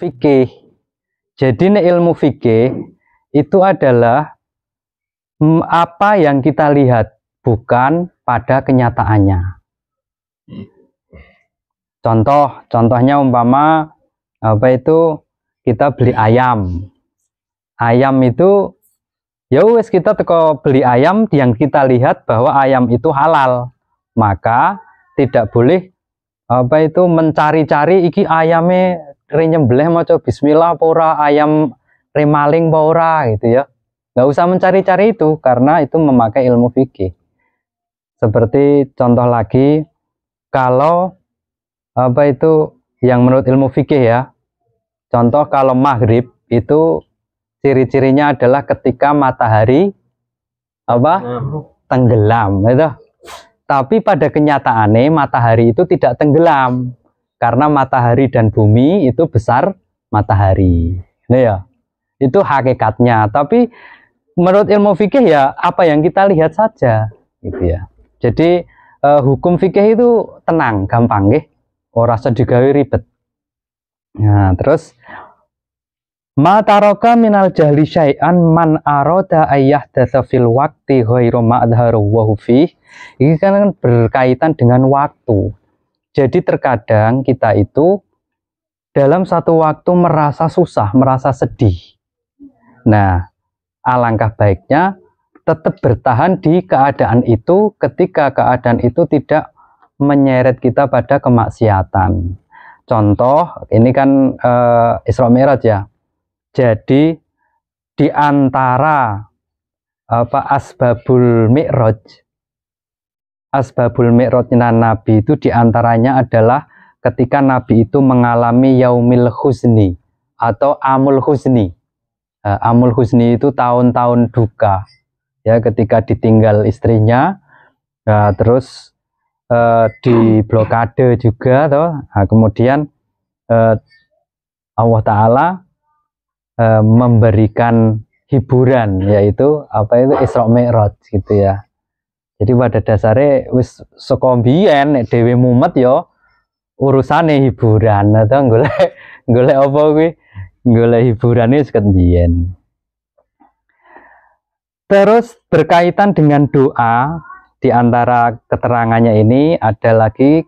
fikih. Jadi ilmu fikih itu adalah apa yang kita lihat, bukan pada kenyataannya. Contohnya umpama kita beli ayam. Ayam itu ya wes, kita teko beli ayam yang kita lihat bahwa ayam itu halal, maka tidak boleh mencari-cari iki ayame nyembelih maca bismillah apa ora, ayam remaling apa ora gitu ya. Nggak usah mencari-cari itu karena itu memakai ilmu fikih. Seperti contoh lagi, kalau yang menurut ilmu fikih ya, contoh kalau maghrib itu ciri-cirinya adalah ketika matahari tenggelam itu. Tapi pada kenyataannya matahari itu tidak tenggelam karena matahari dan bumi itu besar matahari. Nah ya, itu hakikatnya. Tapi menurut ilmu fikih ya apa yang kita lihat saja gitu ya. Jadi hukum fikih itu tenang, gampang nggih. Ora usah digawe ribet. Nah, terus mataroka minal jahli syai'an man aroda ayyahdatsa fil waqti ghairu ma'dharu wa fi. Ini kan berkaitan dengan waktu. Jadi terkadang kita itu dalam satu waktu merasa susah, merasa sedih. Nah, alangkah baiknya tetap bertahan di keadaan itu ketika keadaan itu tidak menyeret kita pada kemaksiatan. Contoh, ini kan Isra Mi'raj ya. Jadi di antara asbabul mi'rajnya Nabi itu diantaranya adalah ketika Nabi itu mengalami yaumil huzni atau amul huzni. Amul huzni itu tahun-tahun duka ya, ketika ditinggal istrinya, terus di blokade juga toh. Nah, kemudian Allah Ta'ala memberikan hiburan, yaitu Isra Mi'raj gitu ya. Jadi pada dasarnya wis saka mbiyen nek dhewe mumet ya urusane hiburan atau golek apa kuwi, golek hiburane seket mbiyen. Terus berkaitan dengan doa, di antara keterangannya ini ada lagi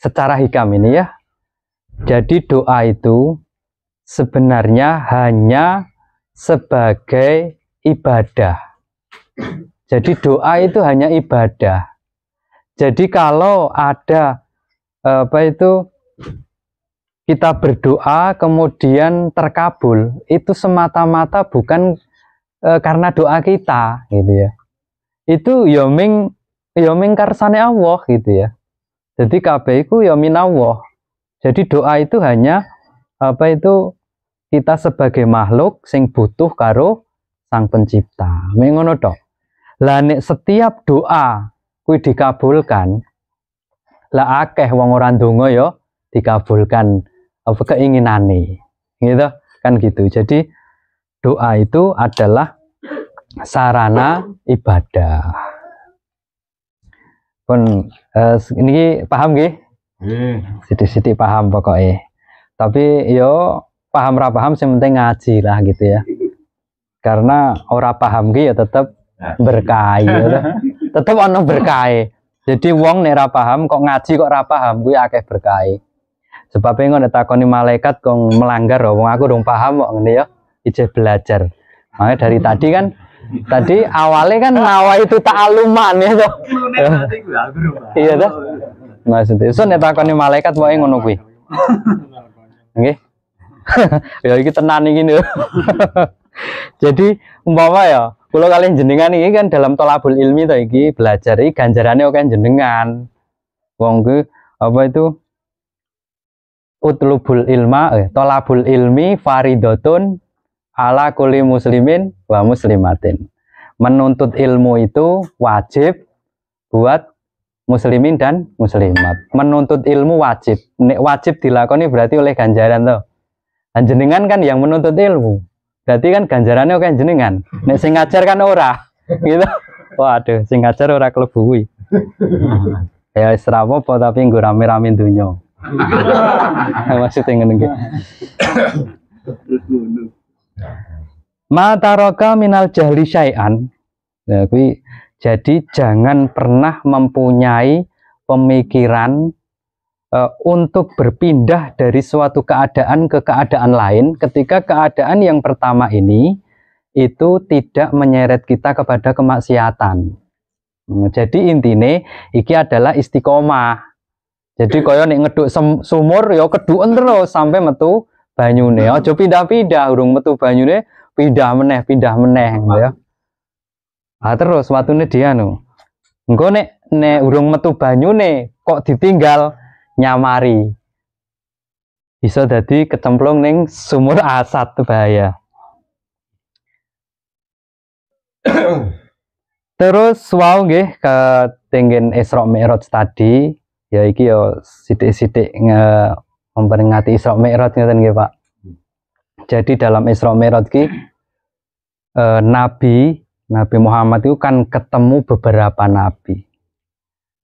secara hikam ini ya. Jadi doa itu sebenarnya hanya sebagai ibadah. Jadi doa itu hanya ibadah. Jadi kalau ada kita berdoa kemudian terkabul, itu semata-mata bukan karena doa kita gitu ya. Itu yoming karsane Allah gitu ya. Jadi kabeh iku ya minallah. Jadi doa itu hanya kita sebagai makhluk sing butuh karo Sang Pencipta. Mengono tok. Lah nek setiap doa kuwi dikabulkan, lah akeh wong ora ndonga ya dikabulkan keinginane. Gitu kan gitu. Jadi doa itu adalah sarana ibadah. Pun ini paham nggih? Sithik-sithik paham pokoknya. Tapi yo paham ra paham sing penting ngaji lah gitu ya. Karena ora paham ki ya tetep berkah ya. Tetep ana berkah. Jadi wong nek ra paham kok ngaji kok ra paham kuwi akeh berkah. Sebab ngono takoni malaikat kok melanggar wong aku durung paham kok ngene ya. Ijeh belajar. Makanya dari tadi kan awalnya kan nawa itu ta'aluman ya toh. Iya toh. Maksudnya so nek takoni malaikat wae ngono kuwi. Nggih. Ya iki tenan iki lho. Jadi umpama ya, kula kalian jenengan iki kan dalam tolabul ilmi to iki belajar iki ganjarane oke jenengan. Wong ku utlubul ilma, tolabul ilmi faridatun ala kulli muslimin wa muslimatin. Menuntut ilmu itu wajib buat muslimin dan muslimat. Menuntut ilmu wajib. Nek wajib dilakoni berarti oleh ganjaran toh. Dan jenengan kan yang menuntut ilmu. Berarti kan ganjarannya oke jenengan. Nek sing ngajar kan ora. Gitu. Waduh, sing ngajar ora klebu kuwi. Ya wis ra apa tapi nggo rame-rame donya. Maksudnya ngene iki. Mataroka minal jahli syai'an. Ya, jadi jangan pernah mempunyai pemikiran untuk berpindah dari suatu keadaan ke keadaan lain ketika keadaan yang pertama ini itu tidak menyeret kita kepada kemaksiatan. Jadi intine iki adalah istiqomah. Jadi kaya nek ngeduk sumur ya keduken terus sampai metu banyune. Aja pindah-pindah urung metu banyune pindah meneh gitu ya. Ah terus watune dia engko nek urung metu banyune kok ditinggal nyamari. Bisa jadi kecemplung ning sumur asat bahaya. Terus wow nggih ke tinggen Isra Mi'raj tadi ya iki ya sithik-sithik memperingati Isra Mi'raj ngoten nggih Pak. Jadi dalam Isra Mi'raj iki Nabi Muhammad itu kan ketemu beberapa nabi.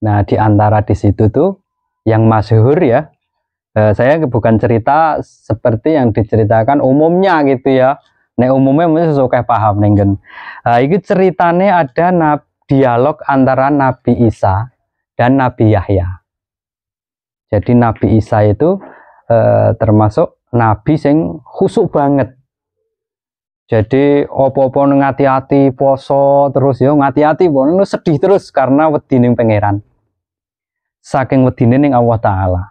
Nah, di antara di situ tuh yang masyhur ya. Saya bukan cerita seperti yang diceritakan umumnya gitu ya. Nek umumnya mesti sesuai paham nenggen. Ini ceritanya ada dialog antara Nabi Isa dan Nabi Yahya. Jadi Nabi Isa itu termasuk nabi sing khusuk banget. Jadi opo-opo ngati-ati poso terus ya ngati-ati pono sedih terus karena wedi ning pangeran. Saking wedine ning Allah taala.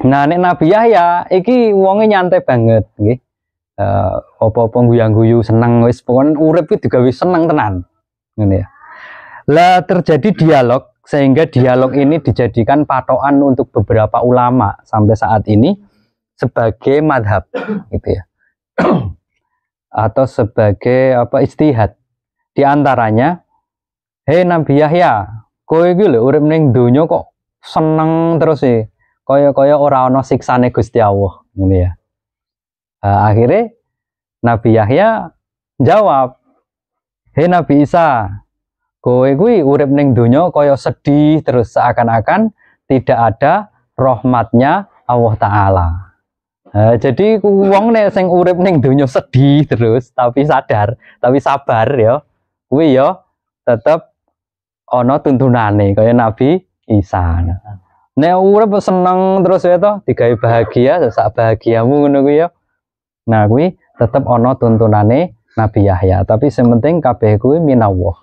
Nah nek Nabi Yahya iki wonge nyantai banget nggih. Opo-opo guyang-guyu seneng wis pokoknya urip iki digawe seneng tenan. Ngene ya. Lah terjadi dialog sehingga dialog ini dijadikan patokan untuk beberapa ulama sampai saat ini sebagai madhab gitu ya. Atau sebagai ijtihad. Di antaranya, hei Nabi Yahya, kowe iki lho urip ning donya kok seneng terus sih. Kaya-kaya ora ana siksane Gusti Allah, ngene ya. Akhirnya Nabi Yahya jawab, hei Nabi Isa, kowe kuwi urip ning donya kaya sedih terus seakan-akan tidak ada rahmatnya Allah taala. Jadi wong nek sing urip ning donya sedih terus tapi sadar, tapi sabar ya. Kuwi ya tetep ana tuntunane kaya Nabi Isa. Nek urip seneng terus ya toh digawe bahagia, sak bahagiamu ngono kuwi ya. Nah kuwi tetep ana tuntunane Nabi Yahya, tapi sing penting kabeh kuwi minallah.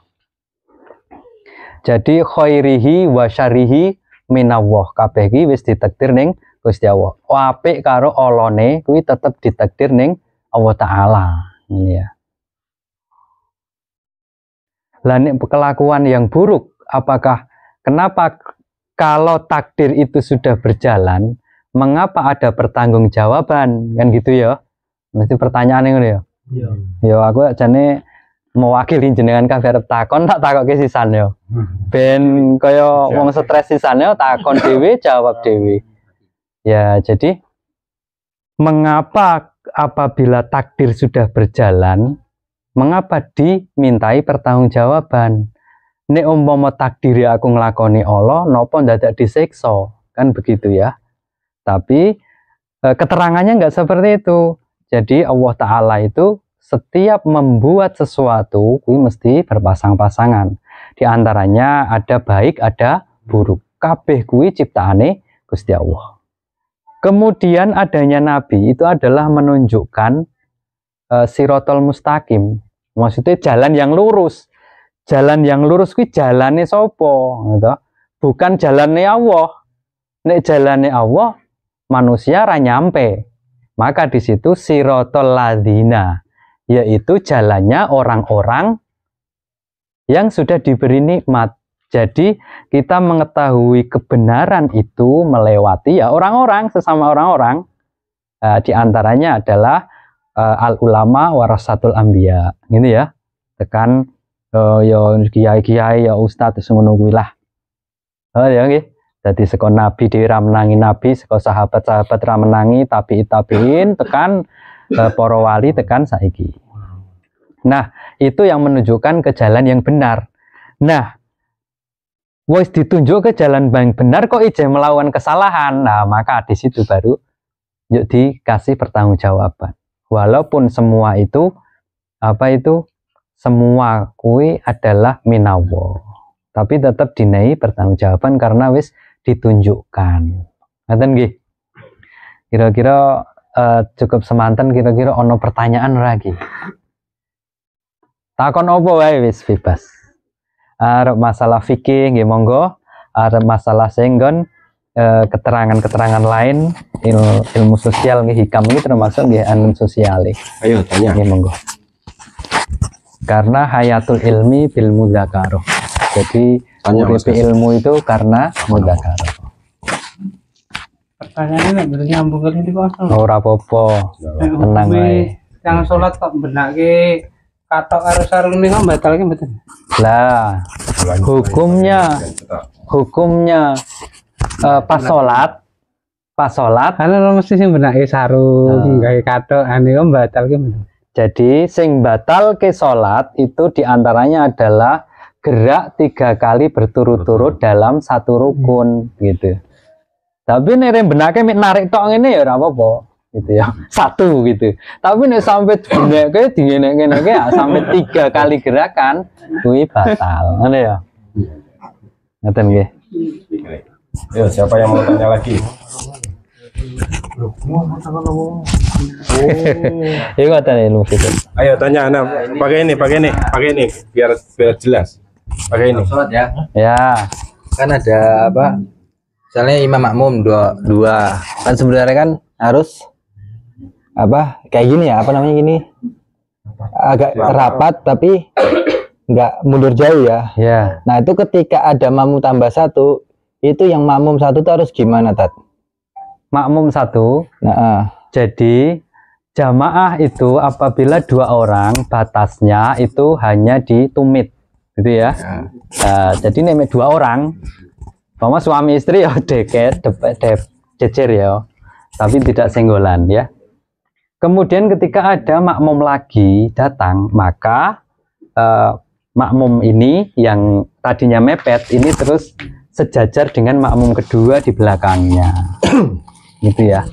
Jadi khairihi wa syarihi minallah. Kabeh iki wis ditakdir ning Gusti Allah. Apik karo olone kuwi tetep ditakdir ning Allah taala. Ini ya. Lah nek kelakuan yang buruk, apakah kenapa kalau takdir itu sudah berjalan, mengapa ada pertanggungjawaban kan gitu ya? Mesti pertanyaan ngono ya. Iya. Ya aku jane mewakili jenengan kabeh arep takon tak takoke sisan ya. Ben kaya wong stres sisan ya takon dhewe jawab dhewe. Ya, jadi mengapa apabila takdir sudah berjalan, mengapa dimintai pertanggungjawaban? Nek umpama takdir aku nglakoni Allah, napa ndadak disiksa? Kan begitu ya. Tapi keterangannya nggak seperti itu. Jadi Allah Ta'ala itu setiap membuat sesuatu, kuwi mesti berpasang-pasangan. Di antaranya ada baik, ada buruk. Kabeh kuwi ciptaane Gusti Allah. Kemudian adanya Nabi itu adalah menunjukkan sirotol mustaqim. Maksudnya jalan yang lurus. Jalan yang lurus kuwi jalane sapa? Gitu. Bukan jalannya Allah. Nek jalannya Allah, manusia ra nyampe. Maka di situ sirotol ladzina, yaitu jalannya orang-orang yang sudah diberi nikmat. Jadi kita mengetahui kebenaran itu melewati ya orang-orang, sesama orang-orang. Di antaranya adalah al ulama warasatul anbiya. Ini ya. Tekan ya kiai-kiai ya ustadz ngono kuwi lah. Ya nggih. Jadi saka nabi dhewe ra menangi nabi, saka sahabat-sahabat ra menangi tabi'in tekan para wali tekan saiki. Nah, itu yang menunjukkan ke jalan yang benar. Nah, wis ditunjuk ke jalan yang benar kok ije melakukan kesalahan. Nah, maka di situ baru yuk dikasih pertanggungjawaban. Walaupun semua itu semua kui adalah minawo, tapi tetap dinai pertanggungjawaban karena wis ditunjukkan. Ngaten nggih. Kira-kira cukup semanten, kira-kira ono pertanyaan lagi. Takon opo wae wis bebas. Arep masalah fikih nggih monggo, arep masalah senggon keterangan-keterangan lain ilmu sosial nggih hikam ini termasuk nggih anu sosiale. Ayo tanya. Nggih monggo. Karena hayatul ilmi bil mudzakarah. Jadi uripe ilmu itu karena mudzakarah. Pertanyaannya nek nyambung ke ini kok. Ora apa-apa. Tenang wae. Yang sholat kok benake katok karo sarungane kok batalke mboten. Lah, hukumnya pas sholat Halo mesti sing benake sarung gawe katok ane kok batalke mboten. Jadi sing batal ke sholat itu diantaranya adalah gerak 3 kali berturut-turut dalam satu rukun gitu. Tapi nek benake narik tok ngene ya ora apa-apa gitu ya. Satu gitu. Tapi nek sampai benake dingenek-ngeneke sampai 3 kali gerakan kuwi batal. Ngono ya. Ngoten nggih. Ayo siapa yang mau tanya lagi? Iku ngoten ilmu fikih. Ayo tanya, nah, pakai ini biar jelas. Pakai ini. Sholat ya. Ya. Kan ada apa? Misalnya imam makmum dua. Kan sebenarnya kan harus apa? Kayak gini ya, apa namanya gini? Agak rapat tapi nggak mundur jauh ya. Ya. Nah, itu ketika ada makmum tambah 1, itu yang makmum 1 itu harus gimana, Tat? Makmum 1. Nah, jadi jamaah itu apabila 2 orang batasnya itu hanya di tumit gitu ya. Jadi nemek 2 orang, sama suami istri ya deket jejer ya, tapi tidak senggolan ya. Kemudian ketika ada makmum lagi datang, maka makmum ini yang tadinya mepet ini terus sejajar dengan makmum kedua di belakangnya. Gitu ya.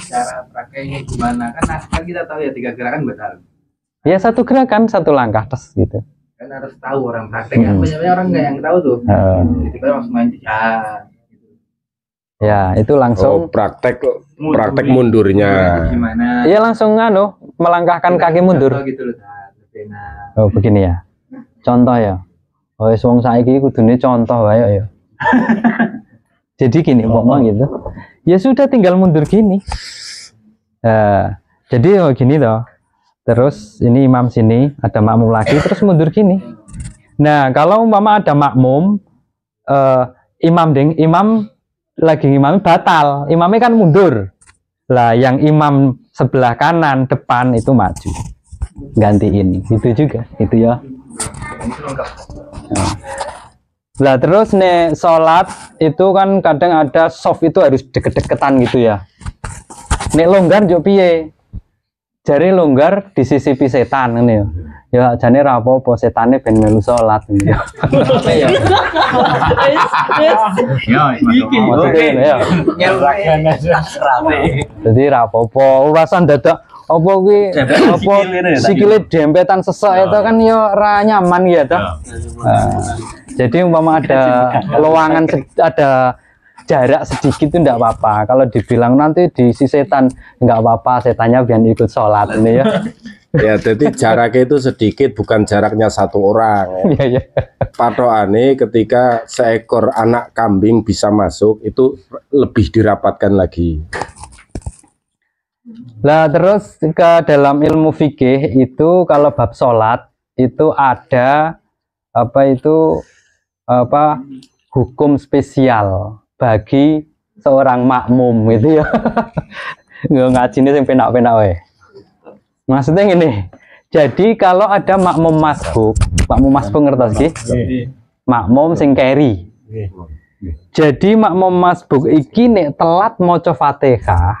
cara prakainya gimana? Kan kita tahu ya 3 gerakan betul. Ya 1 gerakan 1 langkah tes gitu. Kan harus tahu orang prakteknya. Banyak orang nggak yang tahu tuh. Tiba-tiba langsung main ya itu langsung praktek mundurnya. Gimana? Iya langsung melangkahkan kaki mundur. Gitu loh, Oh begini ya. Contoh ya. Oh wong saiki kudune contoh wae ya. Jadi gini umpama gitu. Ya sudah tinggal mundur gini. Jadi gini toh. Terus ini imam sini, ada makmum lagi, terus mundur gini. Nah kalau umpama ada makmum, imam lagi ngimami batal, imamnya kan mundur. Lah yang imam sebelah kanan depan itu maju, gantiin. Itu juga, itu ya. Lah terus nih sholat itu kan kadang ada soft itu harus deket-deketan gitu ya. Nek longgar jo piye? Jari longgar disisipi setan ini ya. Ya jane ra apa-apa setane ben melu sholat gitu. Jadi ra apa-apa, urasan dadak apa kuwi apa sikile dempetan sesek itu kan ya ra nyaman ya toh. Jadi umpama ada luangan ada jarak sedikit itu enggak apa-apa. Kalau dibilang nanti diisi setan enggak apa-apa, setannya biar ikut sholat ini ya. Ya, jadi jaraknya itu sedikit, bukan jaraknya 1 orang. Iya, iya. Patokane ketika seekor anak kambing bisa masuk itu lebih dirapatkan lagi. Nah terus ke dalam ilmu fikih itu kalau bab sholat itu ada hukum spesial bagi seorang makmum gitu ya. Nggak ngajine sing penak-penak wae. Maksudnya gini, jadi kalau ada makmum masbuk ngertos nggih? Makmum sing keri. Jadi makmum masbuk iki nek telat maca Fatihah,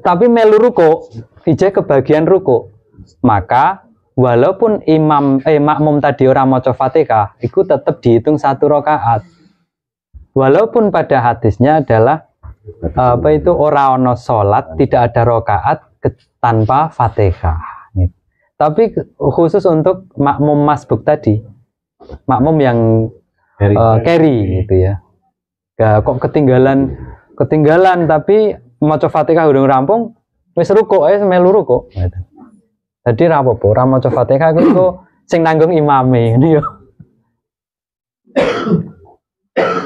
tapi melu ruku, ije kebagian ruku, maka walaupun makmum tadi ora maca Fatihah, itu tetap dihitung 1 rakaat. Walaupun pada hadisnya adalah ora ono salat, tidak ada rakaat tanpa Fatihah. Gitu. Tapi khusus untuk makmum masbuk tadi, makmum yang carry gitu ya. Kok ketinggalan tapi maca Fatihah urung rampung, wis rukuk ae melu rukuk. Gitu. Jadi ra apa-apa, ora maca Fatihah iku sing nanggung imame ngene yo.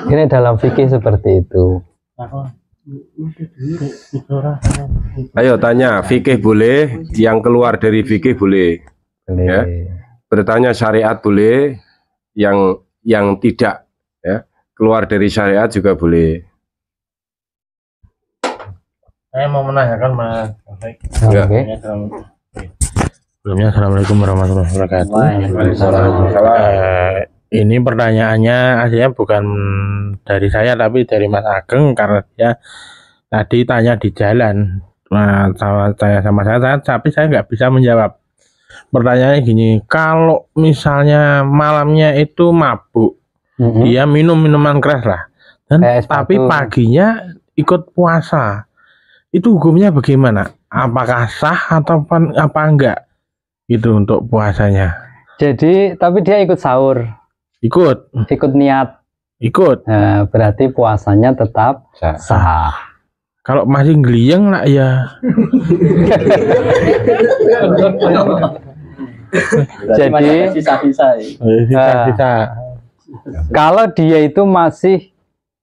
Ini dalam fikih seperti itu. Ayo tanya, fikih boleh, yang keluar dari fikih boleh. Ya. Bertanya syariat boleh, yang tidak ya, keluar dari syariat juga boleh. Saya mau menanyakan Mas. Ya. Sebelumnya Assalamualaikum warahmatullahi wabarakatuh. Ini pertanyaannya aslinya bukan dari saya tapi dari Mas Ageng, karena dia tadi tanya di jalan sama saya, tapi saya nggak bisa menjawab. Pertanyaannya gini, kalau misalnya malamnya itu mabuk, dia minum minuman keras lah, dan tapi paginya ikut puasa, itu hukumnya bagaimana? Apakah sah atau apa enggak? Itu untuk puasanya. Jadi tapi dia ikut sahur. Ikut niat. Nah, berarti puasanya tetap sah. Kalau masih ngeliyeng lah ya. Jadi sisa-sisa. Kalau dia itu masih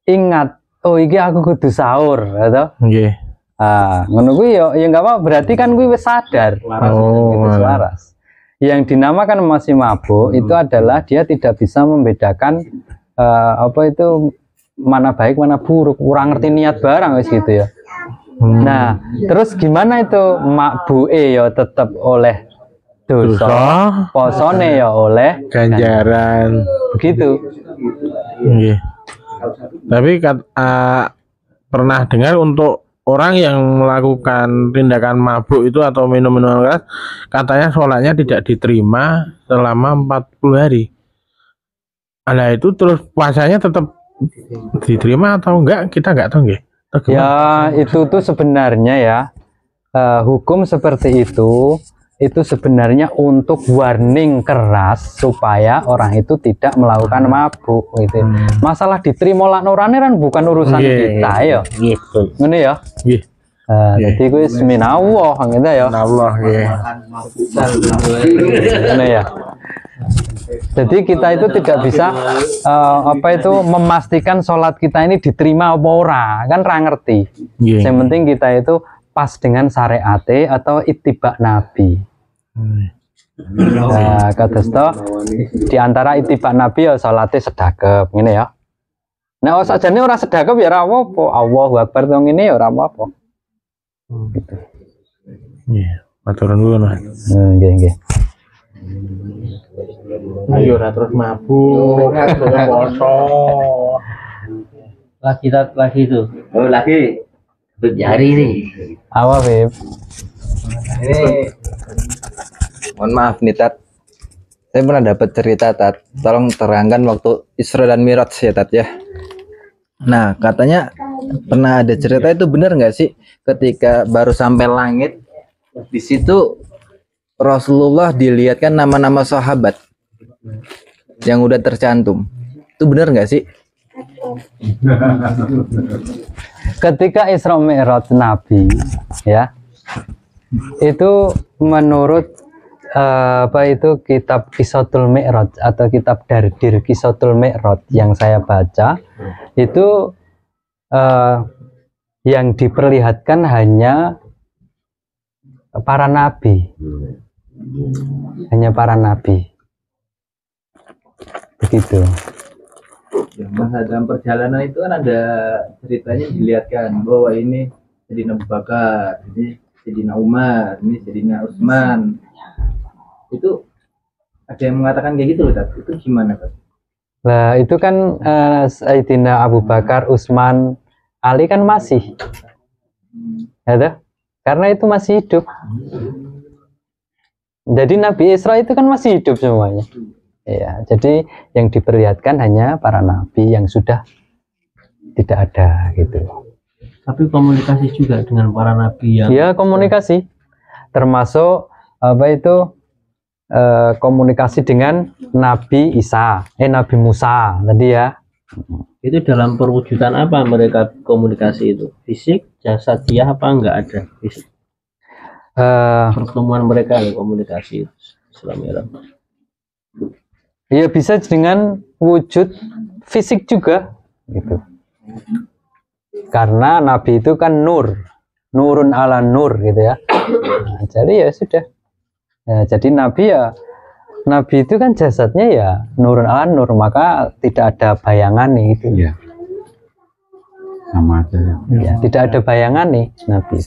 ingat, oh iki aku kudu sahur, atau? Nggih. Ngono kuwi ya enggak apa, berarti kan kuwi wis sadar. Waras. Yang dinamakan masih mabuk itu adalah dia tidak bisa membedakan mana baik mana buruk, kurang ngerti niat barang wis gitu ya. Nah, terus gimana itu mabuk ya tetap oleh dosa, posone ya oleh ganjaran. Begitu. Nggih. Tapi pernah dengar untuk orang yang melakukan tindakan mabuk itu atau minum-minuman keras, katanya sholatnya tidak diterima selama 40 hari. Nah itu terus puasanya tetap diterima atau enggak, kita enggak tahu nggih. Ya itu tuh sebenarnya ya hukum seperti itu sebenarnya untuk warning keras supaya orang itu tidak melakukan mabuk gitu. Masalah diterima lan orane kan bukan urusan kita ya. Gitu. Ngene ya. Nggih. Jadi kuwi minallah gitu ya. Allah nggih. Ngene ya. Jadi kita itu tidak bisa memastikan sholat kita ini diterima apa ora, kan ra ngerti. Yang penting kita itu pas dengan syariat atau ittiba Nabi. Nah, kadosta di antara ittiba Nabi ya salate sedekap ngene ya. Nah, sakjane ora sedekap ya ora apa-apa. Allahu Akbar to ngene ya ora apa-apa. Gitu. Iya, matur nuwun. Nggih. Ayo ora terus mabuk, poso. Lagi itu. Oh, lagi jari nih. Apa, Beb? Ini mohon maaf nih Tat, saya pernah dapat cerita Tat, tolong terangkan waktu Isra dan Mi'raj ya Tat ya. Nah katanya pernah ada cerita, itu benar nggak sih, ketika baru sampai langit di situ Rasulullah dilihatkan nama-nama sahabat yang udah tercantum, itu benar nggak sih? Ketika Isra Mi'raj Nabi ya, itu menurut kitab Qisatul Mi'raj atau kitab Dardir Qisatul Mi'raj yang saya baca, itu yang diperlihatkan hanya para nabi, begitu. Ya, masa dalam perjalanan itu kan ada ceritanya dilihatkan bahwa ini Sayyidina Abu Bakar, ini Sayyidina Umar, ini Sayyidina Utsman. Itu ada yang mengatakan kayak gitu loh, Tat. Itu gimana, Tat? Nah, itu kan Sayyidina Abu Bakar, Utsman, Ali kan masih. Ya, karena itu masih hidup. Jadi Nabi Isra itu kan masih hidup semuanya. Ya, jadi yang diperlihatkan hanya para nabi yang sudah tidak ada gitu. Tapi komunikasi juga dengan para nabi yang Ya, komunikasi. Termasuk apa itu komunikasi dengan Nabi Isa, Nabi Musa tadi ya. itu dalam perwujudan apa mereka komunikasi itu? Fisik, jasadiah apa enggak ada? Fisik. Pertemuan mereka komunikasi itu Isra Mi'raj. Ya bisa dengan wujud fisik juga gitu. Karena Nabi itu kan nur, nurun ala nur gitu ya. Nah, jadi ya sudah. Ya, jadi Nabi itu kan jasadnya ya nurun ala nur, maka tidak ada bayangan nih itu. Iya. Sama aja ya. Ya, tidak ada bayangan nih Nabi.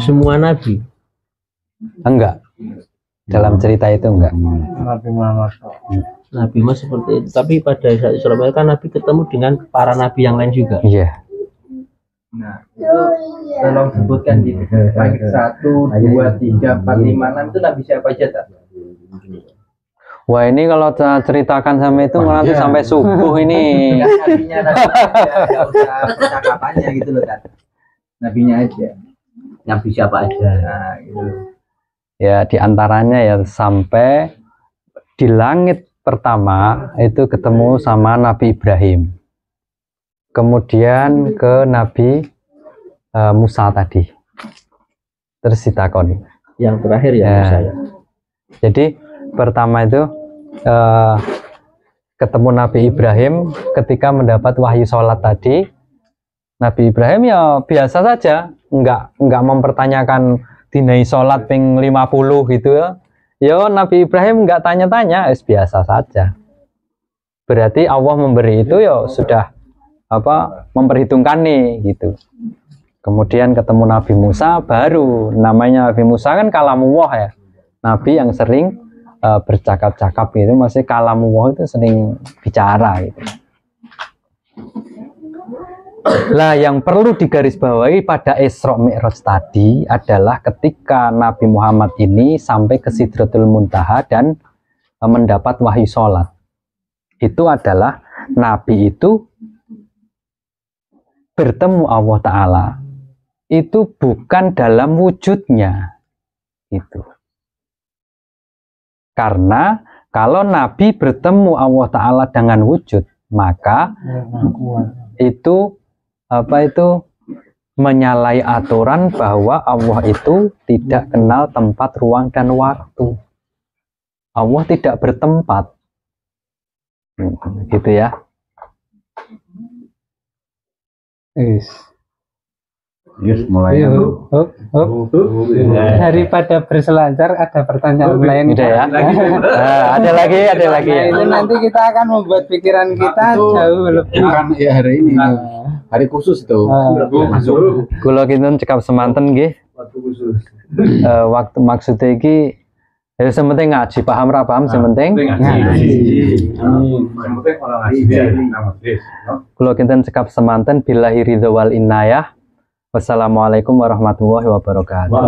Semua nabi. Enggak. Dalam cerita itu enggak. Nabi Muhammad. Nabi Mas seperti itu. Tapi pada saat Isra Mi'raj kan Nabi ketemu dengan para nabi yang lain juga. Iya. Nah, itu tolong sebutkan di langit 1, 2, 3, 4, 5, 6 itu nabi siapa aja tak? Wah, ini kalau ceritakan sampai itu nanti sampai subuh ini. Nabinya aja, nggak usah percakapannya gitu loh kan. Nabinya aja. Nabi siapa aja. Nah, gitu. Ya, diantaranya ya sampai di langit pertama itu ketemu sama Nabi Ibrahim. Kemudian ke Nabi Musa tadi. Terus ditakoni. Yang terakhir ya, Ya. saya. Jadi pertama itu ketemu Nabi Ibrahim ketika mendapat wahyu sholat tadi. Nabi Ibrahim ya biasa saja, enggak mempertanyakan dinai sholat ping 50 gitu ya. Ya Nabi Ibrahim enggak tanya-tanya, biasa saja. Berarti Allah memberi itu ya sudah memperhitungkan nih gitu. Kemudian ketemu Nabi Musa, baru namanya Nabi Musa kan kalamullah ya. Nabi yang sering bercakap-cakap gitu, maksudnya kalamullah itu sering bicara gitu. Lah yang perlu digarisbawahi pada Isra Mi'raj tadi adalah ketika Nabi Muhammad ini sampai ke Sidratul Muntaha dan mendapat wahyu sholat. Itu adalah Nabi itu bertemu Allah Ta'ala itu bukan dalam wujudnya itu. Karena kalau Nabi bertemu Allah Ta'ala dengan wujud, maka itu menyalahi aturan bahwa Allah itu tidak kenal tempat, ruang, dan waktu. Allah tidak bertempat. Gitu ya. Yes, mulai. Daripada berselancar, ada pertanyaan lain. Udah ya. Ada lagi Nah, ya. itu nanti kita akan membuat pikiran kita jauh lebih. Kan ya hari ini hari khusus itu. Masuk. Kula kinten cekap semanten nggih. Waktu maksudnya iki ya sementing ngaji, paham ra paham sementing ngaji. Kula kinten cekap semanten billahi ridho wal inayah. Wassalamualaikum warahmatullahi wabarakatuh.